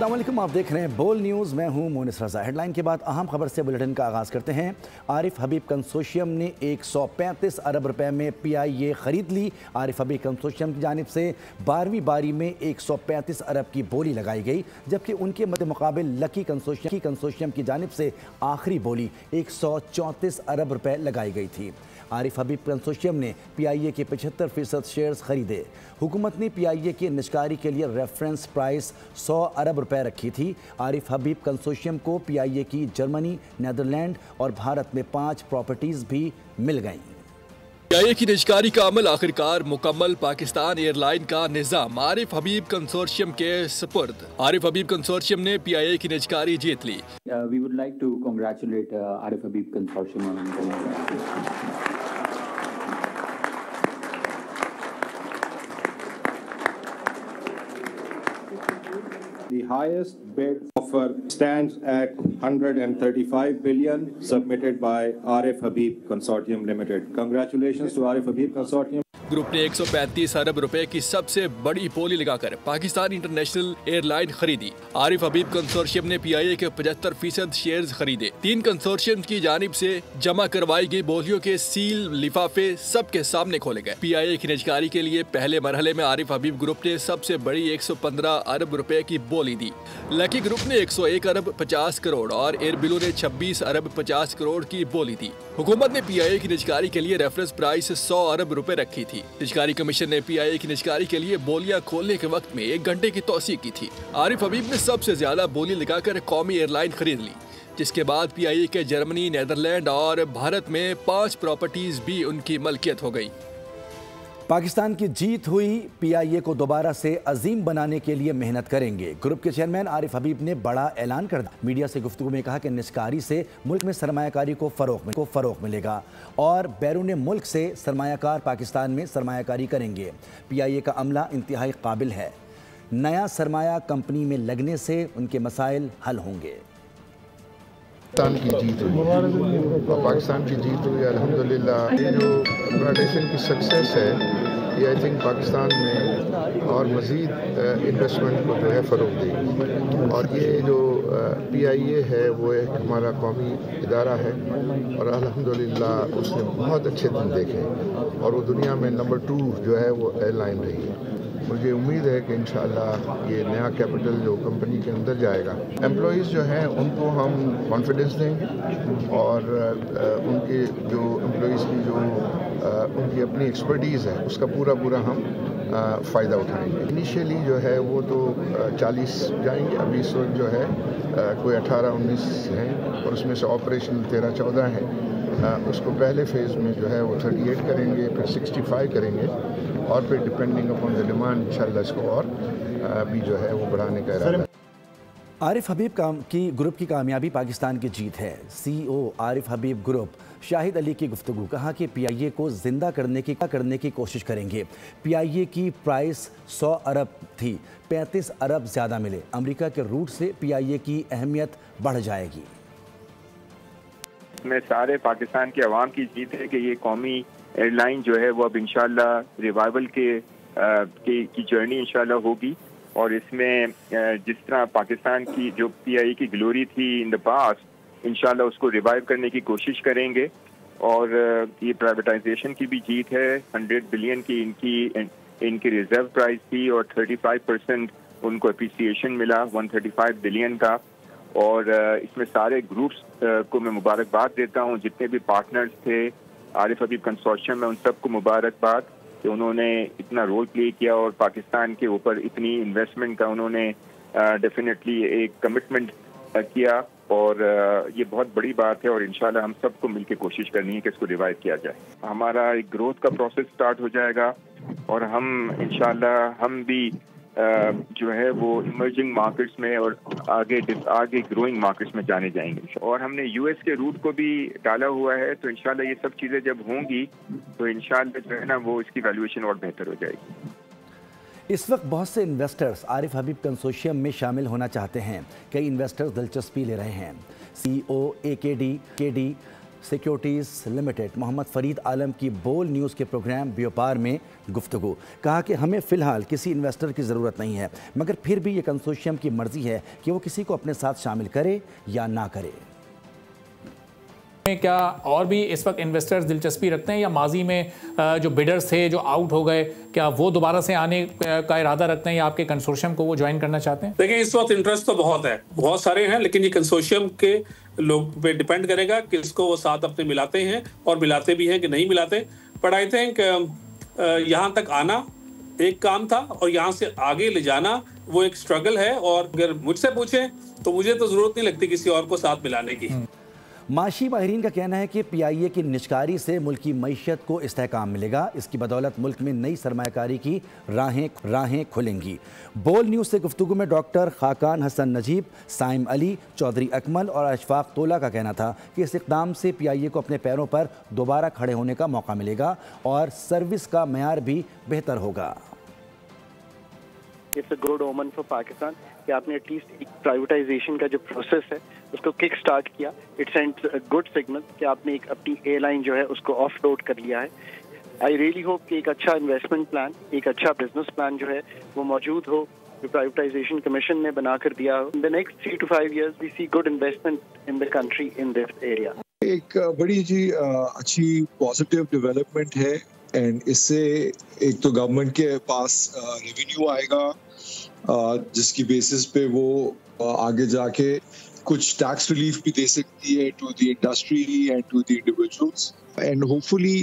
अस्सलाम वालेकुम, आप देख रहे हैं बोल न्यूज़। मैं हूं मोनिस रज़ा। हेडलाइन के बाद अहम खबर से बुलेटिन का आगाज़ करते हैं। आरिफ हबीब कंसोर्शियम ने 135 अरब रुपए में PIA ख़रीद ली। आरिफ हबीब कंसोर्शियम की जानिब से 12वीं बारी में 135 अरब की बोली लगाई गई, जबकि उनके मद्दे मुकाबिल लकी कंसोर्शियम की जानिब से आखिरी बोली 134 अरब रुपए लगाई गई थी। आरिफ हबीब कंसोर्शियम ने PIA के 75% शेयर्स खरीदे। हुकूमत ने PIA की निजकारी के लिए रेफरेंस प्राइस 100 अरब रुपए रखी थी। आरिफ हबीब कंसोर्शियम को PIA की जर्मनी, नीदरलैंड और भारत में 5 प्रॉपर्टीज़ भी मिल गईं। PIA की निजकारी का अमल आखिरकार मुकम्मल। पाकिस्तान एयरलाइन का निज़ाम आरिफ हबीब कंसोर्शियम के सपुर्द। आरिफ हबीब कंसोर्शियम ने PIA की निजकारी जीत ली। We would like to congratulate Arif Habib Consortium on The highest bid offer stands at 135 billion submitted by Arif Habib Consortium Limited. Congratulations to Arif Habib Consortium. Group ने 135 अरब रुपए की सबसे बड़ी बोली लगाकर पाकिस्तान इंटरनेशनल एयरलाइन खरीदी। आरिफ हबीब consortium ने PIA के 75% शेयर्स खरीदे। 3 कंसोर्शियम की जानिब से जमा करवाई गई बोलियों के सील लिफाफे सबके सामने खोले गए। PIA की निजकारी के लिए पहले मरहले में आरिफ हबीब ग्रुप ने सबसे बड़ी 115 अरब रुपए की बोली दी। लकी ग्रुप ने 101 अरब 50 करोड़ और एयरबिलो ने 26 अरब 50 करोड़ की बोली दी। हुकूमत ने PIA की निजकारी के लिए रेफरेंस प्राइस 100 अरब रुपए रखी थी। निजकारी कमीशन ने PIA की निजकारी के लिए बोलियां खोलने के वक्त में 1 घंटे की तौसीक की थी। आरिफ हबीब ने सबसे ज्यादा बोली लगाकर कौमी एयरलाइन खरीद ली, जिसके बाद PIA के जर्मनी, नीदरलैंड और भारत में 5 प्रॉपर्टीज भी उनकी मलकियत हो गई। पाकिस्तान की जीत हुई। PIA को दोबारा से अजीम बनाने के लिए मेहनत करेंगे। ग्रुप के चेयरमैन आरिफ हबीब ने बड़ा ऐलान कर दिया। मीडिया से गुफ्तगू में कहा कि निजकारी से मुल्क में सरमायाकारी को फ़रोग़ मिलेगा और बैरून मुल्क से सरमायाकार पाकिस्तान में सरमायाकारी करेंगे। PIA का अमला इंतहाई काबिल है। नया सरमाया कंपनी में लगने से उनके मसाइल हल होंगे। पाकिस्तान की जीत हुई और पाकिस्तान की जीत हुई अल्हम्दुलिल्लाह। ये जो प्राइवेटाइजेशन की सक्सेस है, ये आई थिंक पाकिस्तान में और मज़ीद इन्वेस्टमेंट को जो है फ़रोग़ देगी। और ये जो PIA है वो एक हमारा कौमी इदारा है और अल्हम्दुलिल्लाह उसने बहुत अच्छे दिन देखे और वो दुनिया में नंबर 2 जो है वो एयरलाइन रही है। मुझे उम्मीद है कि इंशाअल्लाह ये नया कैपिटल जो कंपनी के अंदर जाएगा, एम्प्लॉइज़ जो हैं उनको हम कॉन्फिडेंस देंगे और उनके जो एम्प्लॉइज़ की जो उनकी अपनी एक्सपर्टीज़ है उसका पूरा हम फ़ायदा उठाएंगे। इनिशियली जो है वो तो 40 जाएंगे, अभी इस वक्त जो है कोई 18-19 हैं और उसमें से ऑपरेशन 13-14 हैं। उसको पहले फेज़ में जो है वो 38 करेंगे, फिर 65 करेंगे और फिर डिपेंडिंग अपॉन द डिमांड इंशाल्लाह इसको और भी जो है वो बढ़ाने का इरादा है। आरिफ हबीब की ग्रुप की कामयाबी पाकिस्तान की जीत है। CEO आरिफ हबीब ग्रुप शाहिद अली की गुफ्तगू, कहा कि PIA को जिंदा करने की कोशिश करेंगे। PIA की प्राइस 100 अरब थी, 35 अरब ज़्यादा मिले। अमेरिका के रूट से PIA की अहमियत बढ़ जाएगी। में सारे पाकिस्तान के अवाम की जीत है कि ये कौमी एयरलाइन जो है वो अब इंशाल्लाह रिवाइवल की जर्नी इंशाल्लाह होगी और इसमें जिस तरह पाकिस्तान की जो PIA की ग्लोरी थी इन द पास्ट, इंशाल्लाह उसको रिवाइव करने की कोशिश करेंगे। और ये प्राइवेटाइजेशन की भी जीत है। 100 बिलियन की इनकी रिजर्व प्राइस थी और 35% उनको अप्रिसिएशन मिला 135 बिलियन का। और इसमें सारे ग्रुप्स को मैं मुबारकबाद देता हूँ, जितने भी पार्टनर्स थे आरिफ हबीब कंसोर्शियम में, उन सबको मुबारकबाद कि उन्होंने इतना रोल प्ले किया और पाकिस्तान के ऊपर इतनी इन्वेस्टमेंट का उन्होंने डेफिनेटली एक कमिटमेंट किया और ये बहुत बड़ी बात है और इंशाल्लाह हम सबको मिलकर कोशिश करनी है कि इसको रिवाइव किया जाए। हमारा एक ग्रोथ का प्रोसेस स्टार्ट हो जाएगा और हम इंशाल्लाह हम भी जो है वो इमर्जिंग मार्केट्स में और आगे ग्रोइंग मार्केट्स में जाने जाएंगे। और हमने US के रूट को भी डाला हुआ है, तो इंशाल्लाह ये सब चीज़ें जब होंगी तो इंशाल्लाह जो है ना वो इसकी वैल्यूएशन और बेहतर हो जाएगी। इस वक्त बहुत से इन्वेस्टर्स आरिफ हबीब कंसोर्शियम में शामिल होना चाहते हैं। कई इन्वेस्टर्स दिलचस्पी ले रहे हैं। CEO AKD سیکیورٹیز لمیٹڈ محمد فرید عالم کی بول نیوز کے پروگرام بیوپار میں گفتگو. کہا کہ ہمیں فی الحال کسی انویسٹر کی ضرورت نہیں ہے، مگر پھر بھی یہ کنسورشیم کی مرضی ہے کہ وہ کسی کو اپنے ساتھ شامل کرے یا نہ کرے. کیا اور بھی اس وقت انویسٹرز دلچسپی رکھتے ہیں یا ماضی میں جو بیڈرز تھے جو آؤٹ ہو گئے کیا وہ دوبارہ سے آنے کا ارادہ رکھتے ہیں یا آپ کے کنسورشیم کو وہ جوائن کرنا چاہتے ہیں؟ دیکھیں اس وقت انٹرسٹ تو بہت ہے، بہت سارے ہیں، لیکن یہ کنسورشیم کے لوگ پہ ڈیپینڈ کرے گا کہ اس کو وہ ساتھ اپنے ملاتے ہیں اور ملاتے بھی ہیں کہ نہیں ملاتے. بٹ آئی تھنک یہاں تک آنا ایک کام تھا اور یہاں سے آگے لے جانا وہ ایک اسٹرگل ہے، اور اگر مجھ سے پوچھیں تو مجھے تو ضرورت نہیں لگتی کسی اور کو ساتھ ملانے کی. معاشی ماہرین کا کہنا ہے کہ پی آئی اے کی نجکاری سے ملکی معیشت کو استحکام ملے گا. اس کی بدولت ملک میں نئی سرمایہ کاری کی راہیں کھلیں گی. بول نیوز سے گفتگو میں ڈاکٹر خاقان حسن نجیب، سائم علی، چودھری اکمل اور اشفاق طولہ کا کہنا تھا کہ اس اقدام سے پی آئی اے کو اپنے پیروں پر دوبارہ کھڑے ہونے کا موقع ملے گا اور سروس کا معیار بھی بہتر ہوگا. It's a good omen for Pakistan کہ آپ نے ایٹ لیسٹ پرائیویٹائزیشن کا جو پروسیس ہے اس کو کک سٹارٹ کیا. اٹ سینڈ گڈ سگنل کہ آپ نے ایک اپنی ایئر لائن جو ہے اس کو آف لوڈ کر لیا ہے. آئی ریئلی ہوپ کہ ایک اچھا انویسٹمنٹ پلان، ایک اچھا بزنس پلان جو ہے وہ موجود ہو، جو پرائیویٹائزیشن کمیشن نے بنا کر دیا ہو. ان the next 3 to 5 years we see good investment in the country in this area. ایک بڑی اچھی پازیٹیو ڈیولپمنٹ ہے، اینڈ اس سے ایک تو گورنمنٹ کے پاس ریونیو آئے گا جس کی بیسس پہ وہ آگے جا کے کچھ ٹیکس ریلیف بھی دے سکتی ہے to the industry and to the individuals, and hopefully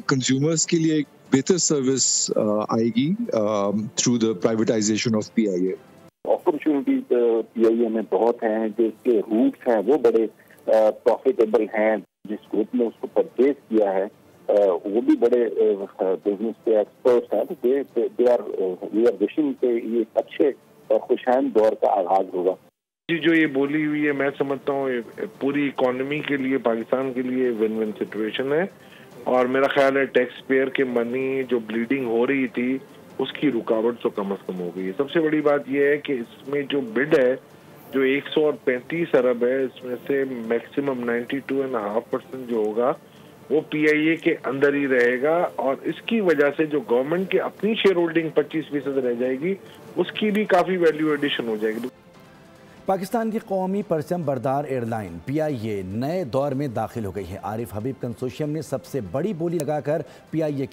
consumers کے لیے ایک بہتر سروس آئے گی through the privatisation of P I A. Opportunities P I A میں بہت ہیں، جو اس کے روٹس ہیں وہ بڑے پروفیٹیبل ہیں. جس گروپ نے اس کو پرچیز کیا ہے وہ بھی بڑے بزنس کے ایکسپرٹس ہیں. وی آر وشنگ کہ یہ اچھے اور خوشحال دور کا آغاز ہوگا. جی جو یہ بولی ہوئی ہے میں سمجھتا ہوں پوری اکانومی کے لیے، پاکستان کے لیے ون ون سچویشن ہے، اور میرا خیال ہے ٹیکس پیئر کے منی جو بلیڈنگ ہو رہی تھی اس کی رکاوٹ تو کم از کم ہو گئی ہے. سب سے بڑی بات یہ ہے کہ اس میں جو بڈ ہے جو 135 ارب ہے، اس میں سے میکسیمم 92.5% جو ہوگا وہ پی آئی اے کے اندر ہی رہے گا، اور اس کی وجہ سے جو گورنمنٹ کی اپنی شیئر ہولڈنگ 25% رہ جائے گی اس کی بھی کافی ویلیو ایڈیشن ہو جائے گی. پاکستان کی قومی پرچم بردار ایئر لائن پی آئی اے نئے دور میں داخل ہو گئی ہے. عارف حبیب کنسورشیم نے سب سے بڑی بولی لگا کر پی آئی اے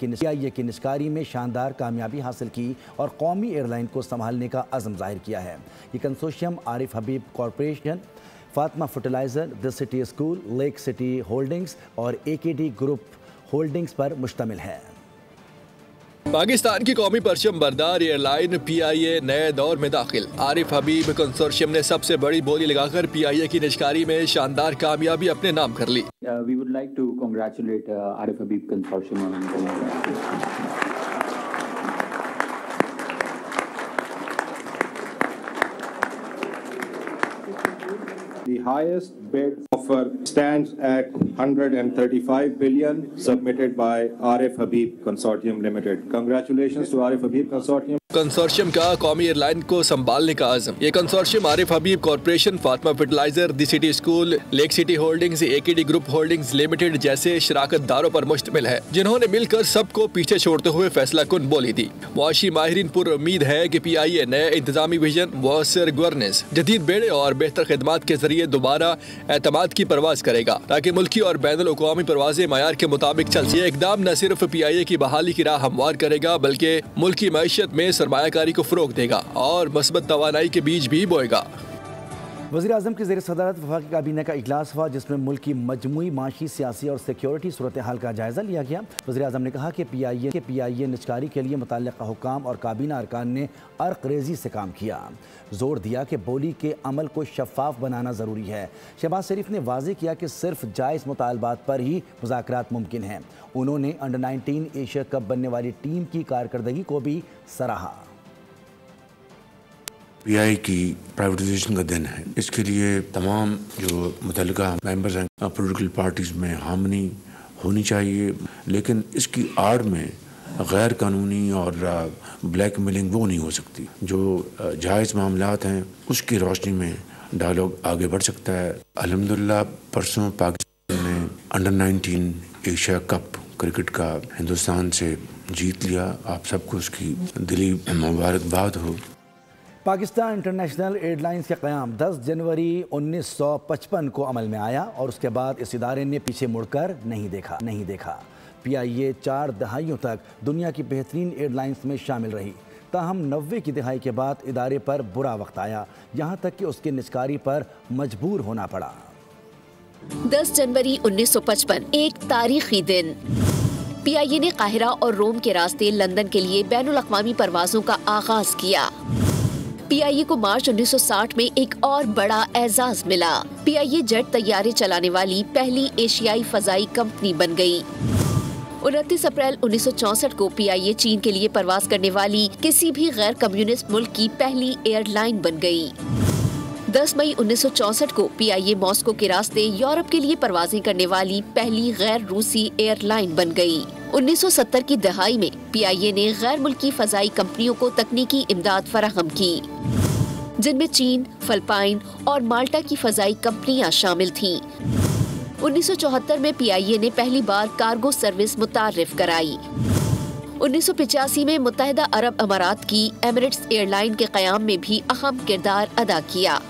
کی نجکاری میں شاندار کامیابی حاصل کی اور قومی ایئر لائن کو سنبھالنے کا عزم ظاہر کیا ہے. یہ consortium Arif Habib Corporation, Fatima Fertilizer, the City School, Lake City Holdings اور A K D group holdings پر مشتمل ہے. پاکستان کی قومی پرچم بردار ایئر لائن پی آئی اے نئے دور میں داخل. عارف حبیب کنسورشیم نے سب سے بڑی بولی لگا کر پی آئی اے کی نجکاری میں شاندار کامیابی اپنے نام کر لی. We would like to congratulate Arif Habib Consortium on The highest bid offer stands at 135 billion submitted by Arif Habib Consortium Limited. Congratulations to Arif Habib Consortium. Consortium کا قومی ایئر لائن کو سنبھالنے کا عزم. یہ consortium Arif Habib Corporation, Fatima Fertilizer, the City School, Lake City Holdings, A K D group holdings limited جیسے شراکت داروں پر مشتمل ہے جنہوں نے مل کر سب کو پیچھے چھوڑتے ہوئے فیصلہ کن بولی دی. معاشی ماہرین پر امید ہے کہ پی آئی اے نئے انتظامی ویژن، مؤثر گورننس، جدید بیڑے اور بہتر خدمات کے ذریعے دوبارہ اعتماد کی پرواز کرے گا تاکہ ملکی اور بین الاقوامی پروازیں معیار کے مطابق چل سکیں. یہ اقدام نہ صرف پی آئی اے کی بحالی کی راہ ہموار کرے گا بلکہ ملکی معیشت میں سرمایہ کاری کو فروغ دے گا اور مثبت توانائی کے بیج بھی بوئے گا. وزیراعظم کی زیر صدارت وفاقی کابینہ کا اجلاس ہوا جس میں ملک کی مجموعی معاشی، سیاسی اور سیکیورٹی صورتحال کا جائزہ لیا گیا. وزیراعظم نے کہا کہ پی آئی اے نجکاری کے لیے متعلقہ حکام اور کابینہ ارکان نے عرق ریزی سے کام کیا. زور دیا کہ بولی کے عمل کو شفاف بنانا ضروری ہے. شہباز شریف نے واضح کیا کہ صرف جائز مطالبات پر ہی مذاکرات ممکن ہیں. انہوں نے انڈر 19 ایشیا کپ بننے والی ٹیم کی کارکردگی کو بھی سراہا. پی آئی کی پرائیویٹائزیشن کا دن ہے. اس کے لیے تمام جو متعلقہ ممبرز ہیں پولیٹیکل پارٹیز میں حامی ہونی چاہیے، لیکن اس کی آڑ میں غیر قانونی اور بلیک میلنگ وہ نہیں ہو سکتی. جو جائز معاملات ہیں اس کی روشنی میں ڈائلاگ آگے بڑھ سکتا ہے. الحمدللہ پرسوں پاکستان نے अंडर-19 एशिया कप क्रिकेट का हिंदुस्तान से जीत लिया। आप सबको उसकी दिली मुबारकबाद हो। पाकिस्तान इंटरनेशनल एयरलाइंस का क़याम 10 जनवरी 1955 को अमल में आया और उसके बाद इस इदारे ने पीछे मुड़कर नहीं देखा। PIA 4 दहाइयों तक दुनिया की बेहतरीन एयरलाइंस में शामिल रही। ताहम 90 की दहाई के बाद इदारे पर बुरा वक्त आया, यहाँ तक कि उसके निजकारी पर मजबूर होना पड़ा। 10 जनवरी 1955 एक तारीखी दिन। PIA ने काहिरा और रोम के रास्ते लंदन के लिए बैनुल अक़वामी परवाज़ों का आगाज किया। PIA को मार्च 1960 में एक और बड़ा एजाज मिला। PIA जेट तैयारे चलाने वाली पहली एशियाई फ़ज़ाई कंपनी बन गई। 29 अप्रैल 1964 को PIA चीन के लिए परवाज करने वाली किसी भी गैर कम्युनिस्ट मुल्क की पहली एयरलाइन बन गई। 10 मई 1964 को PIA मॉस्को के रास्ते यूरोप के लिए परवाजें करने वाली पहली गैर रूसी एयरलाइन बन गई। 1970 की दहाई में PIA ने गैर मुल्की फ़ज़ाई कंपनियों को तकनीकी इमदाद फराहम की, जिनमें चीन, फिलिपाइन और माल्टा की फ़ज़ाई कंपनियां शामिल थीं। 1974 में PIA ने पहली बार कार्गो सर्विस मुतारिफ कराई। 1985 में मुत्तहिदा अरब अमारात की एमिरेट्स एयरलाइन के क़याम में भी अहम किरदार अदा किया।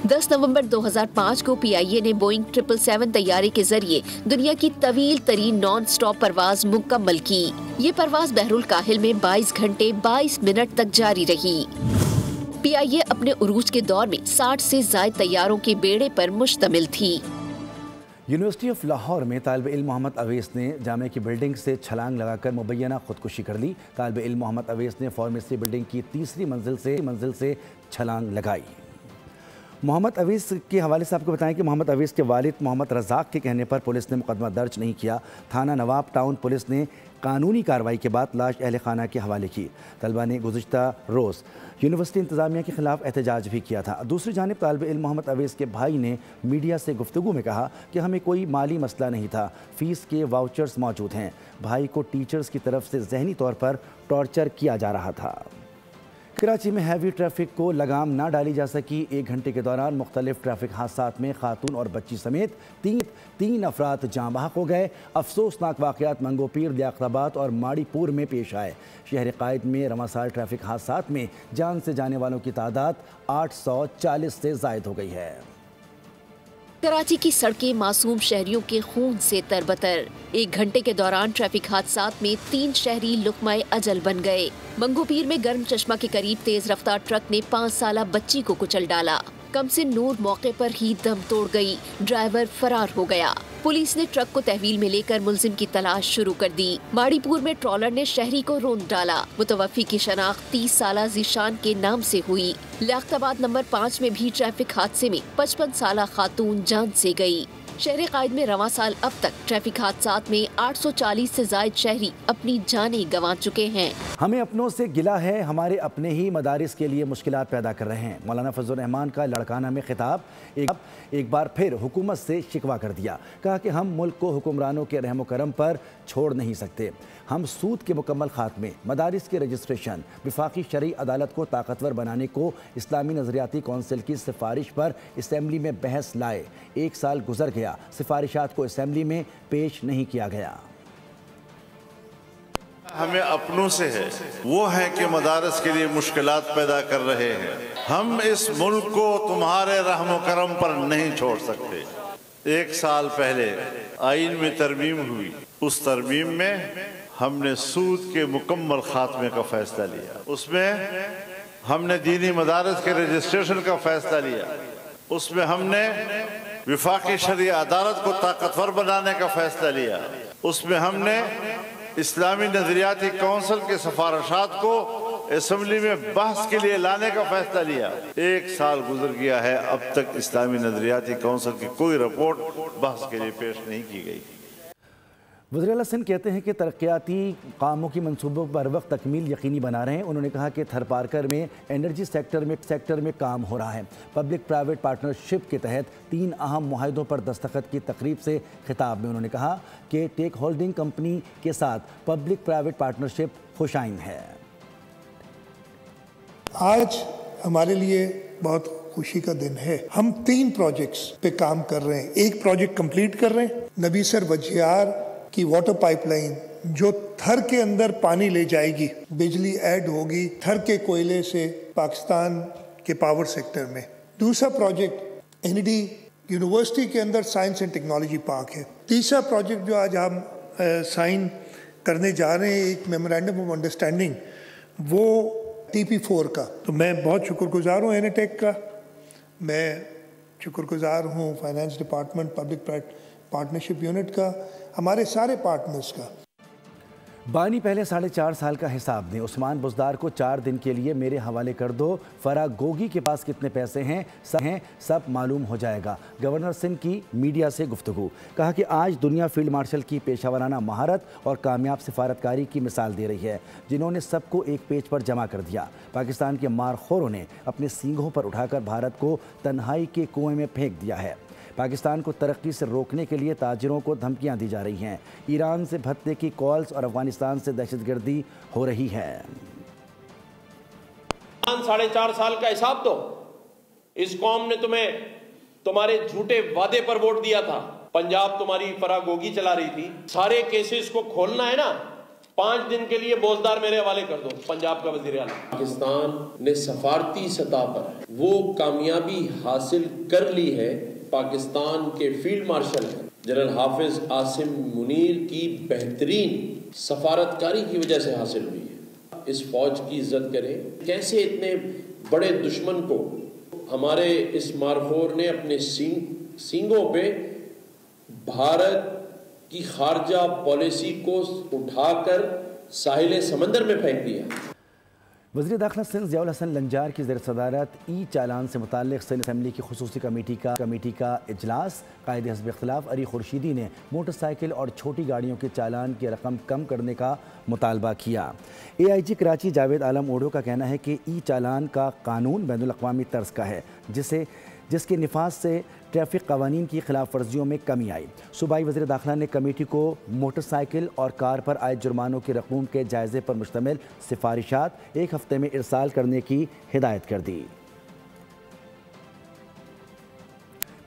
10 नवंबर 2005 को PIA ने बोइंग 777 तैयारे के जरिए दुनिया की तवील तरीन नॉन स्टॉप परवाज मुकम्मल की। ये परवाज बहरुल काहिल में 22 घंटे 22 मिनट तक जारी रही। PIA अपने उरूज के दौर में 60 से ज़ायद तैयारों के बेड़े पर मुश्तमिल थी। यूनिवर्सिटी ऑफ लाहौर में तालिब इल्म मोहम्मद अवैस ने जामे की बिल्डिंग से छलांग लगाकर मुबैना खुदकुशी कर ली। तालिब इल्म मोहम्मद अवैस ने फार्मेसी बिल्डिंग की तीसरी मंजिल से छलांग लगाई। मोहम्मद अवैस के हवाले से आपको बताएं कि मोहम्मद अवैस के वालिद मोहम्मद रज़ाक के कहने पर पुलिस ने मुकदमा दर्ज नहीं किया। थाना नवाब टाउन पुलिस ने कानूनी कार्रवाई के बाद लाश अहल खाना के हवाले की। तलबा ने गुज़िश्ता रोज़ यूनिवर्सिटी इंतज़ामिया के खिलाफ एहतजाज भी किया था। दूसरी जानिब तालिब इल्म मोहम्मद अवैस के भाई ने मीडिया से गुफ्तगू में कहा कि हमें कोई माली मसला नहीं था, फ़ीस के वाउचर्स मौजूद हैं। भाई को टीचर्स की तरफ से ज़हनी तौर पर टॉर्चर किया जा रहा था। कराची में हैवी ट्रैफिक को लगाम ना डाली जा सकी। 1 घंटे के दौरान मुख्तलिफ ट्रैफिक हादसात में खातून और बच्ची समेत तीन अफराद जाँ बहक हो गए। अफसोसनाक वाक़यात मंगोपीर, लियाकताबाद और माड़ीपुर में पेश आए। शहर कायद में रवां साल ट्रैफिक हादसात में जान से जाने वालों की तादाद 840 से ज़ायद हो गई है। कराची की सड़कें मासूम शहरियों के खून से तरबतर। 1 घंटे के दौरान ट्रैफिक हादसात में 3 शहरी लुक़माए अजल बन गए। मंगोपीर में गर्म चश्मा के करीब तेज रफ्तार ट्रक ने 5 साला बच्ची को कुचल डाला। कमसिन नूर मौके पर ही दम तोड़ गई, ड्राइवर फरार हो गया। पुलिस ने ट्रक को तहवील में लेकर मुलजिम की तलाश शुरू कर दी। माड़ीपुर में ट्रॉलर ने शहरी को रोंद डाला। मुतवफ़ी की शनाख्त 30 साला ज़ीशान के नाम से हुई। लियाकताबाद नंबर 5 में भी ट्रैफिक हादसे में 55 साला खातून जान से गई। शहर कायद में रवां साल अब तक ट्रैफिक हादसात में 840 से ज़ायद शहरी अपनी जानें गंवा चुके हैं। हमें अपनों से गिला है, हमारे अपने ही मदारिस के लिए मुश्किलात पैदा कर रहे हैं। मौलाना फजलुर रहमान का लड़काना में खिताब। एक बार फिर हुकूमत से शिकवा कर दिया। कहा कि हम मुल्क को हुक्मरानों के रहम करम पर छोड़ नहीं सकते। हम सूद के मुकम्मल खात्मे, मदारिस के रजिस्ट्रेशन, विफाकी शरई अदालत को ताकतवर बनाने को इस्लामी नज़रियाती कौंसिल की सिफारिश पर असम्बली में बहस लाए। 1 साल गुजर गया, सिफारिशात को असम्बली में पेश नहीं किया गया। हमें अपनों से है, वो है कि मदारस के लिए मुश्किलात पैदा कर रहे हैं। हम इस मुल्क को तुम्हारे रहम करम पर नहीं छोड़ सकते। 1 साल पहले आइन में तरमीम हुई, उस तरमीम में हमने सूद के मुकम्मल खात्मे का फैसला लिया। उसमें हमने दीनी मदारस के रजिस्ट्रेशन का फैसला लिया। उसमें हमने विफाकी शरई अदालत को ताकतवर बनाने का फैसला लिया। उसमें हमने इस्लामी नजरियाती कौंसिल के सिफारिशात को असम्बली में बहस के लिए लाने का फैसला लिया। 1 साल गुजर गया है, अब तक इस्लामी नजरियाती कौंसिल की कोई रिपोर्ट बहस के लिए पेश नहीं की गई। वज़ीर आला सिंध कहते हैं कि तरक्याती कामों की मनसूबों पर वक्त तकमील यकीनी बना रहे हैं। उन्होंने कहा कि थरपारकर में एनर्जी सेक्टर में काम हो रहा है। पब्लिक प्राइवेट पार्टनरशिप के तहत 3 अहम मुआहदों पर दस्तखत की तकरीब से खिताब में उन्होंने कहा कि टेक होल्डिंग कंपनी के साथ पब्लिक प्राइवेट पार्टनरशिप खुशाइन है। आज हमारे लिए बहुत खुशी का दिन है। हम 3 प्रोजेक्ट्स पे काम कर रहे हैं। एक प्रोजेक्ट कंप्लीट कर रहे हैं, नबीसर बजियार की वाटर पाइपलाइन जो थर के अंदर पानी ले जाएगी, बिजली ऐड होगी थर के कोयले से पाकिस्तान के पावर सेक्टर में। दूसरा प्रोजेक्ट एनईडी यूनिवर्सिटी के अंदर साइंस एंड टेक्नोलॉजी पार्क है। तीसरा प्रोजेक्ट जो आज हम साइन करने जा रहे हैं, एक मेमोरेंडम ऑफ अंडरस्टैंडिंग, वो TP4 का। तो मैं बहुत शुक्रगुजार हूँ एनएटेक का, मैं शुक्रगुजार हूँ finance department, public partnership unit का, हमारे सारे पार्टनर्स का। बानी पहले 4.5 साल का हिसाब दें, उस्मान बुज़दार को 4 दिन के लिए मेरे हवाले कर दो, फराग गोगी के पास कितने पैसे हैं सब मालूम हो जाएगा। गवर्नर सिंध की मीडिया से गुफ्तगू, कहा कि आज दुनिया फील्ड मार्शल की पेशावराना महारत और कामयाब सिफारतकारी की मिसाल दे रही है, जिन्होंने सबको एक पेज पर जमा कर दिया। पाकिस्तान के मारखोरों ने अपने सींगों पर उठाकर भारत को तन्हाई के कुएं में फेंक दिया है। पाकिस्तान को तरक्की से रोकने के लिए ताजिरों को धमकियां दी जा रही हैं। ईरान से भत्ते की कॉल्स और अफगानिस्तान से दहशतगर्दी हो रही है। 4.5 साल का हिसाब दो। इस कौम ने तुम्हें तुम्हारे झूठे वादे पर वोट दिया था। पंजाब तुम्हारी फरागोगी चला रही थी। सारे केसेस को खोलना है ना, 5 दिन के लिए बोझदार मेरे हवाले कर दो। पंजाब का वजीर आला, पाकिस्तान ने सफारती सतह पर वो कामयाबी हासिल कर ली है, पाकिस्तान के फील्ड मार्शल जनरल हाफिज आसिम मुनीर की बेहतरीन सफारतकारी की वजह से हासिल हुई है। इस फौज की इज्जत करें। कैसे इतने बड़े दुश्मन को हमारे इस मारखोर ने अपने सींगों पे भारत की खारजा पॉलिसी को उठाकर साहिल समंदर में फेंक दिया। वज़ीर दाखिला सिंध ज़ियाउल हसन लंजार की ज़ेर सदारत चालान से मुताल्लिक़ सिंध असेंबली की खुसूसी कमेटी का इजलास। कायदे हिज़्ब इख्तिलाफ अली खुर्शीदी ने मोटरसाइकिल और छोटी गाड़ियों के चालान की रकम कम करने का मुतालबा किया। AIG कराची जावेद आलम ओडो का कहना है कि चालान का कानून बैनुल अक़वामी तर्ज का है, जिसके निफाज से ट्रैफिक कवानीन की खिलाफ वर्जियों में कमी आई। सूबाई वज़ीर दाखिला ने कमेटी को मोटरसाइकिल और कार पर आए जुर्मानों की रकूम के जायज़े पर मुश्तमिल सिफारिशात 1 हफ्ते में इरसाल करने की हिदायत कर दी।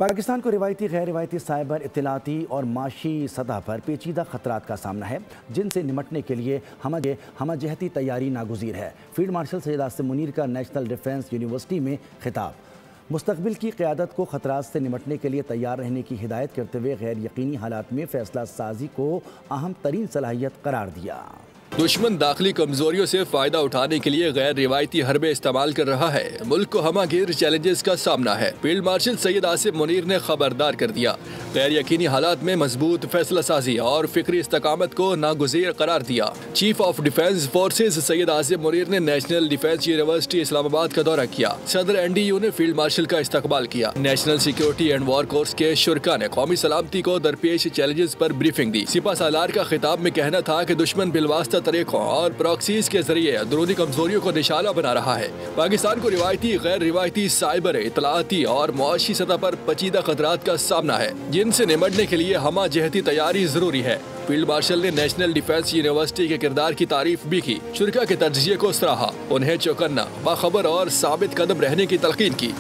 पाकिस्तान को रिवायती गैर रिवायती साइबर इत्तलाती और माशी सतह पर पेचीदा खतरात का सामना है, जिनसे निमटने के लिए हमजहती तैयारी नागुज़ीर है। फील्ड मार्शल सैयद आसिम मुनीर का नेशनल डिफेंस यूनिवर्सिटी में खिताब। मुस्तकबिल की क़यादत को ख़तरात से निमटने के लिए तैयार रहने की हिदायत करते हुए गैर यकीनी हालात में फ़ैसला साजी को अहम तरीन सलाहियत करार दिया। दुश्मन दाखिली कमजोरियों से फायदा उठाने के लिए गैर रिवायती हरबे इस्तेमाल कर रहा है। मुल्क को हमागीर चैलेंजेस का सामना है। फील्ड मार्शल सैयद आसिम मुनीर ने खबरदार कर दिया। गैर यकीनी हालात में मजबूत फैसला साजी और फिक्री इस्तकामत को नागुज़ीर करार दिया। Chief of defence forces Syed Asim Munir ने नेशनल डिफेंस यूनिवर्सिटी इस्लामाबाद का दौरा किया। सदर NDU ने फील्ड मार्शल का इस्तकबाल किया। National security and war course के शुरा ने कौमी सलामती को दरपेश चैलेंजेस पर ब्रीफिंग दी। सिपा सालार का खिताब में कहना था कि दुश्मन बिलवास्ता तरीकों और प्रॉक्सीज के जरिए अंदरूनी कमजोरियों को निशाना बना रहा है। पाकिस्तान को रिवायती गैर रिवायती साइबर इतलाती और मुआशी सतह पर पेचीदा खतरात का सामना है, जिनसे निमटने के लिए हमजहती तैयारी जरूरी है। फील्ड मार्शल ने नेशनल डिफेंस यूनिवर्सिटी के किरदार की तारीफ भी की। शुरा के तज्जिये को सराहा, उन्हें चौकन्ना, बाखबर और साबित कदम रहने की तलकीन की।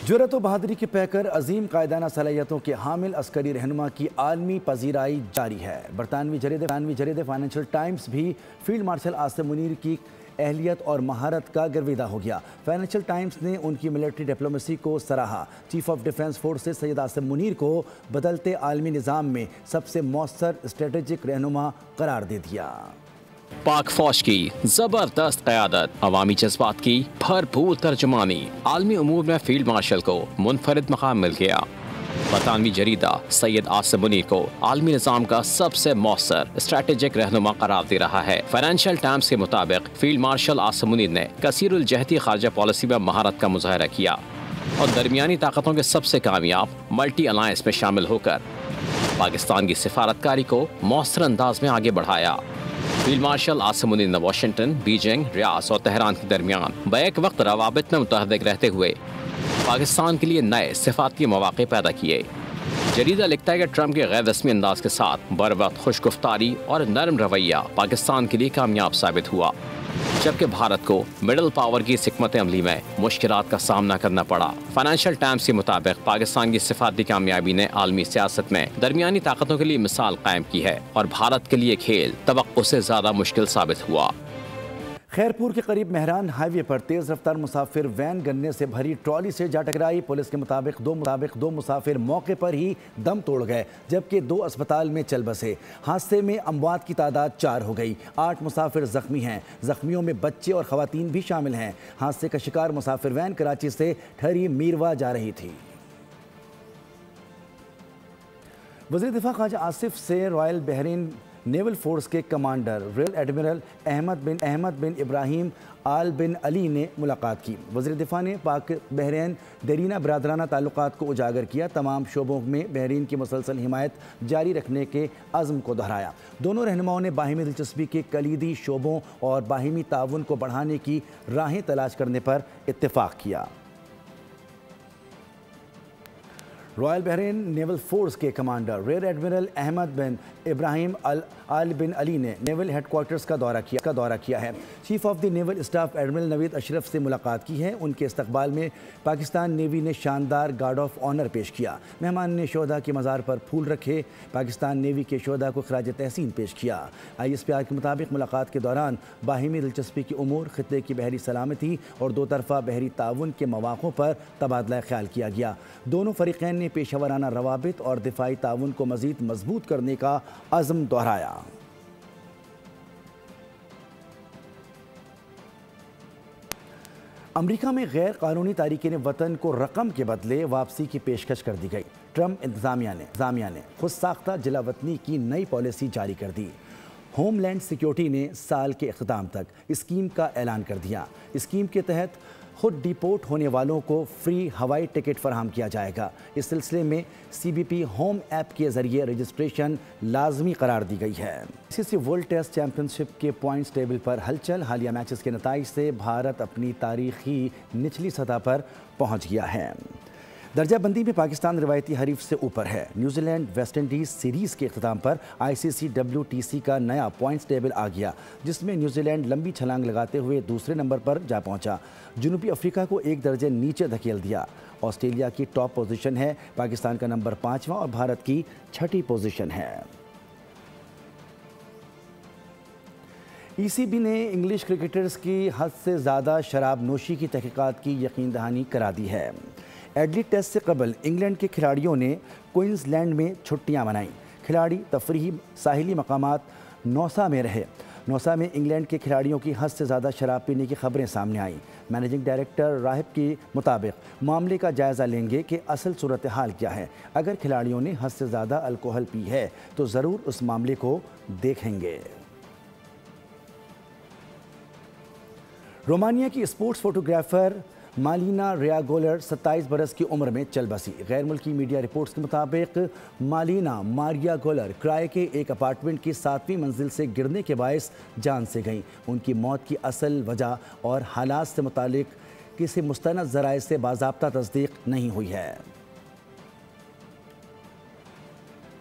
जुर्रत व बहादुरी के पैकर अजीम कायदाना सलाहियतों के हामिल अस्करी रहनुमा की आलमी पजीराई जारी है। बरतानवी जरीदे फाइनेंशियल टाइम्स भी फील्ड मार्शल आसिम मुनीर की अहलियत और महारत का गर्विदा हो गया। फाइनेंशियल टाइम्स ने उनकी मिलिट्री डिप्लोमेसी को सराहा। Chief of defence forces Syed Asim Munir को बदलते आलमी निज़ाम में सबसे मौसर स्ट्रेटेजिक रहनुमा करार दे दिया। पाक फौज की जबरदस्त क़यादत, अवामी जज्बात की भरपूर तर्जुमानी, आलमी उमूर में फील्ड मार्शल को मुनफरिद मकाम मिल गया। बरतानवी जरीदा सैयद आसिम मुनीर को आलमी निज़ाम का सबसे मौसर स्ट्रेटेजिक रहनुमा करार दे रहा है। फाइनेंशियल टाइम्स के मुताबिक फील्ड मार्शल आसिम मुनीर ने कसीरुल जहती खारजा पॉलिसी में महारत का मुजाहरा किया और दरमियानी ताकतों के सबसे कामयाब मल्टी अलायंस में शामिल होकर पाकिस्तान की सिफारतकारी को मौसर अंदाज में आगे बढ़ाया। फील्ड मार्शल आसिम मुनीर ने वाशिंगटन, बीजिंग, रियाद और तेहरान के दरमियान बैक वक्त रवाबित में मुतहदिक रहते हुए पाकिस्तान के लिए नए सिफाती मौक़े पैदा किए। जरीदा लिखता है कि ट्रंप के गैर रस्मी अंदाज के साथ बर वक्त खुशगुफ्तारी और नरम रवैया पाकिस्तान के लिए कामयाब साबित हुआ। जबकि भारत को मिडल पावर की हिकमत अमली में मुश्किलात का सामना करना पड़ा। फाइनेंशियल टाइम्स के मुताबिक पाकिस्तान की सिफारती कामयाबी ने आलमी सियासत में दरमियानी ताकतों के लिए मिसाल कायम की है और भारत के लिए खेल तवक्को से ज्यादा मुश्किल साबित हुआ। खैरपुर के करीब मेहरान हाईवे पर तेज़ रफ्तार मुसाफिर वैन गन्ने से भरी ट्रॉली से जा टकराई। पुलिस के मुताबिक दो मुसाफिर मौके पर ही दम तोड़ गए, जबकि 2 अस्पताल में चल बसे। हादसे में अमवात की तादाद 4 हो गई। 8 मुसाफिर जख्मी हैं। जख्मियों में बच्चे और खवातीन भी शामिल हैं। हादसे का शिकार मुसाफिर वैन कराची से ठहरी मीरवा जा रही थी। वज़ीर दिफा ख्वाजा आसिफ से रॉयल बहरीन नेवल फोर्स के कमांडर रियल एडमिरल अहमद बिन इब्राहिम आल बिन अली ने मुलाकात की। वज़ीर दिफा ने पाक बहरीन देरीना बरादराना ताल्लुकात को उजागर किया। तमाम शोबों में बहरीन की मुसलसल हिमायत जारी रखने के अज़्म को दोहराया। दोनों रहनुमाओं ने बाहिमी दिलचस्पी के कलीदी शोबों और बाहिमी ताउन को बढ़ाने की राहें तलाश करने पर इत्तेफाक किया। रॉयल बहरीन नेवल फोर्स के कमांडर रियर एडमिरल अहमद बिन इब्राहिम आल बिन अली ने नेवल हेडक्वार्टर्स का दौरा किया है। Chief of the naval staff admiral Naveed Ashraf से मुलाकात की है। उनके इस्तकबाल में पाकिस्तान नेवी ने शानदार गार्ड ऑफ ऑनर पेश किया। मेहमान ने शोहदा के मज़ार पर फूल रखे। पाकिस्तान नेवी के शोहदा को खराज तहसीन पेश किया। ISPR के मुताबिक मुलाकात के दौरान बाहिमी दिलचस्पी की उमूर, खित्ते की बहरी सलामती और 2 तरफ़ा बहरी ताउन के मौक़ों पर तबादला ख्याल किया गया। दोनों फ़रीक़ैन ने पेशेवराना रवाबित और दिफाई ताउन को मज़ीद मजबूत करने का अज़्म दोहराया। अमरीका में गैर कानूनी तारीकीन वतन को रकम के बदले वापसी की पेशकश कर दी गई। ट्रंप इंतज़ामिया ने खुद साख्ता जिला वतनी की नई पॉलिसी जारी कर दी। होमलैंड सिक्योरिटी ने साल के इख्तिताम तक स्कीम का ऐलान कर दिया। स्कीम के तहत खुद डिपोर्ट होने वालों को फ्री हवाई टिकट फराहम किया जाएगा। इस सिलसिले में CBP होम ऐप के ज़रिए रजिस्ट्रेशन लाजमी करार दी गई है। ICC वर्ल्ड टेस्ट चैम्पियनशिप के पॉइंट्स टेबल पर हलचल। हालिया मैचेस के नताइज से भारत अपनी तारीखी निचली सतह पर पहुंच गया है। दर्जा बंदी में पाकिस्तान रिवायती हरीफ से ऊपर है। न्यूजीलैंड वेस्ट इंडीज़ सीरीज़ के अख्तिताम पर ICC WTC का नया पॉइंट्स टेबल आ गया, जिसमें न्यूजीलैंड लंबी छलांग लगाते हुए दूसरे नंबर पर जा पहुंचा। जनूबी अफ्रीका को 1 दर्जे नीचे धकेल दिया। ऑस्ट्रेलिया की टॉप पोजीशन है, पाकिस्तान का नंबर 5वां और भारत की 6ठी पोजीशन है। ECB ने इंग्लिश क्रिकेटर्स की हद से ज़्यादा शराब नोशी की तहकीकात की यकीन दहानी करा दी है। एडली टेस्ट से कबल इंग्लैंड के खिलाड़ियों ने क्वींसलैंड में छुट्टियां मनाई। खिलाड़ी तफरीही साहिली मकामात नौसा में रहे। नौसा में इंग्लैंड के खिलाड़ियों की हद से ज़्यादा शराब पीने की खबरें सामने आईं। मैनेजिंग डायरेक्टर राहिब के मुताबिक मामले का जायज़ा लेंगे कि असल सूरत हाल क्या है। अगर खिलाड़ियों ने हद से ज़्यादा अल्कोहल पी है तो ज़रूर उस मामले को देखेंगे। रोमानिया की स्पोर्ट्स फोटोग्राफर मालिना रियागोलर 27 बरस की उम्र में चल बसी। गैर मुल्की मीडिया रिपोर्ट्स के मुताबिक मालिना मारिया गोलर किराए के एक अपार्टमेंट की 7वीं मंजिल से गिरने के बायस जान से गईं। उनकी मौत की असल वजह और हालात से मुतालिक किसी मुस्तनद ज़राए से बाज़ाब्ता तस्दीक नहीं हुई है।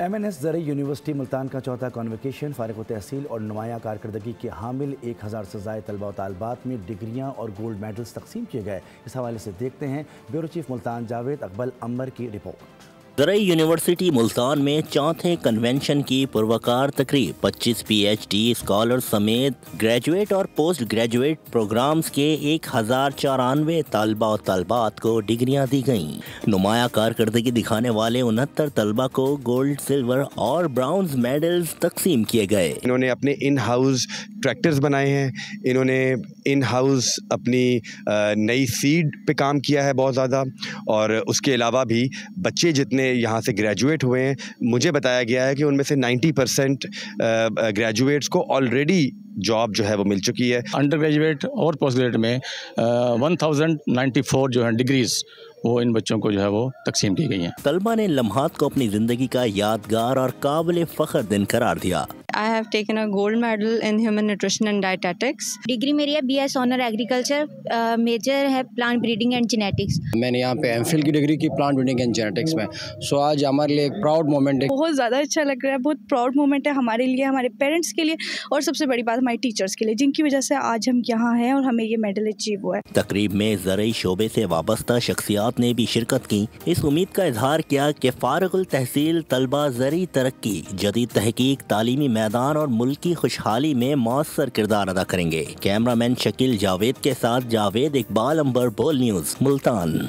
MNS ज़रई यूनिवर्सिटी मुल्तान का चौथा कॉन्वोकेशन फ़ारिग़ तहसील और नुमाया कारकर्दगी के हामिल 1000 से ज़ायद तलबा व तालबात में डिग्रियाँ और गोल्ड मेडल्स तकसीम किए गए। इस हवाले से देखते हैं ब्यूरो चीफ मुल्तान जावेद अकबल अम्बर की रिपोर्ट। ज़रई यूनिवर्सिटी मुल्तान में चौथे कन्वेंशन की पुरवकार तकरीब 25 PhD स्कॉलर समेत ग्रेजुएट और पोस्ट ग्रेजुएट प्रोग्राम्स के 1094 तलबा और तलबात को डिग्रियां दी गईं। नुमाया कारकर्दगी दिखाने वाले 69 तलबा को गोल्ड, सिल्वर और ब्राउन्ज मेडल्स तकसीम किए गए। इन्होंने अपने इन हाउस ट्रैक्टर्स बनाए हैं। इन्होंने इन हाउस अपनी नई सीड पे काम किया है बहुत ज़्यादा, और उसके अलावा भी बच्चे जितने यहाँ से ग्रेजुएट हुए हैं, मुझे बताया गया है कि उनमें से 90% ग्रेजुएट्स को ऑलरेडी जॉब जो है वो मिल चुकी है। अंडर ग्रेजुएट और पोस्ट ग्रेजुएट में 1094 जो है डिग्रीज वो इन बच्चों को जो है वो तकसीम की गई हैं। तलबा ने लम्हात को अपनी ज़िंदगी का यादगार और काबिल फ़ख्र दिन करार दिया। I have taken a gold medal in human nutrition and dietetics. Degree मेरी है BS ऑनर एग्रीकल्चर, मेजर है प्लांट ब्रीडिंग एंड जेनेटिक्स। मैंने यहाँ पे एमफिल की डिग्री की प्लांट ब्रीडिंग एंड जेनेटिक्स में। सो आज हमारे लिए एक प्राउड मोमेंट है। बहुत ज़्यादा अच्छा लग रहा है, बहुत प्राउड मोमेंट है हमारे लिए, हमारे पेरेंट्स के लिए और सबसे बड़ी बात हमारे टीचर्स के लिए, जिनकी वजह से आज हम यहाँ हैं और हमें ये मेडल अचीव हुआ है। तकरीब में ज़रई शोबे से वाबस्ता शख्सियात ने भी शिरकत की। इस उम्मीद का इजहार किया कि फारिगुल तहसील तलबा ज़रई तरक्की, जदीद तहकीक, तालीमी मैदान और मुल्क की खुशहाली में मौसर किरदार अदा करेंगे। कैमरामैन शकील जावेद के साथ जावेद इकबाल, अंबर बोल न्यूज़, मुल्तान।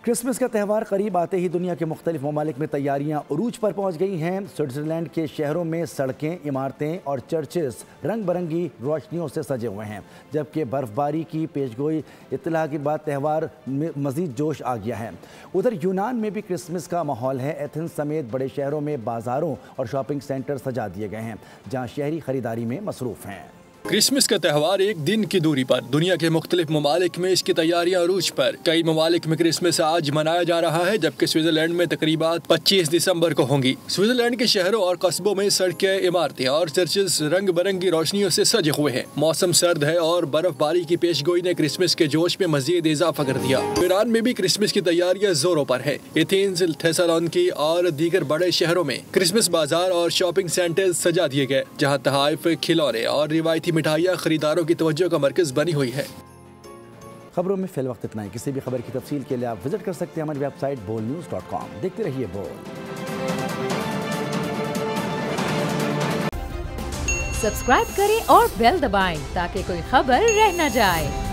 क्रिसमस का त्यौहार करीब आते ही दुनिया के मुख्तलिफ ममालिक में तैयारियां उरूज पर पहुंच गई हैं। स्विट्ज़रलैंड के शहरों में सड़कें, इमारतें और चर्चेस रंग बिरंगी रोशनियों से सजे हुए हैं, जबकि बर्फबारी की पेशगोई इत्तला के बाद त्यौहार में मज़ीद जोश आ गया है। उधर यूनान में भी क्रिसमस का माहौल है। एथेंस समेत बड़े शहरों में बाज़ारों और शॉपिंग सेंटर सजा दिए गए हैं, जहाँ शहरी ख़रीदारी में मसरूफ़ हैं। क्रिसमस का त्यौहार एक दिन की दूरी पर दुनिया के मुख्तलिफ ममालिक में इसकी तैयारियां अरूज पर। कई ममालिक में क्रिसमस आज मनाया जा रहा है, जबकि स्विट्जरलैंड में तकरीबात 25 दिसंबर को होंगी। स्विट्जरलैंड के शहरों और कस्बों में सड़कें, इमारतें और चर्चेस रंग बिरंगी रोशनियों से सजे हुए हैं। मौसम सर्द है और बर्फबारी की पेशगोई ने क्रिसमस के जोश में मजीद इजाफा कर दिया। ईरान में भी क्रिसमस की तैयारियां जोरों पर है। एथेंस, थेसलोनिकी और दीगर बड़े शहरों में क्रिसमस बाजार और शॉपिंग सेंटर सजा दिए गए, जहाँ तहाइफ, खिलौने और रिवायती मिठाइयाँ खरीदारों की तवज्जो का मरकज बनी हुई है। खबरों में फिल वक्त इतना ही। किसी भी खबर की तफसील के लिए आप विजिट कर सकते हैं हमारी वेबसाइट bolnews.com। देखते रहिए बोल। सब्सक्राइब करें और बेल दबाएं ताकि कोई खबर रह न जाए।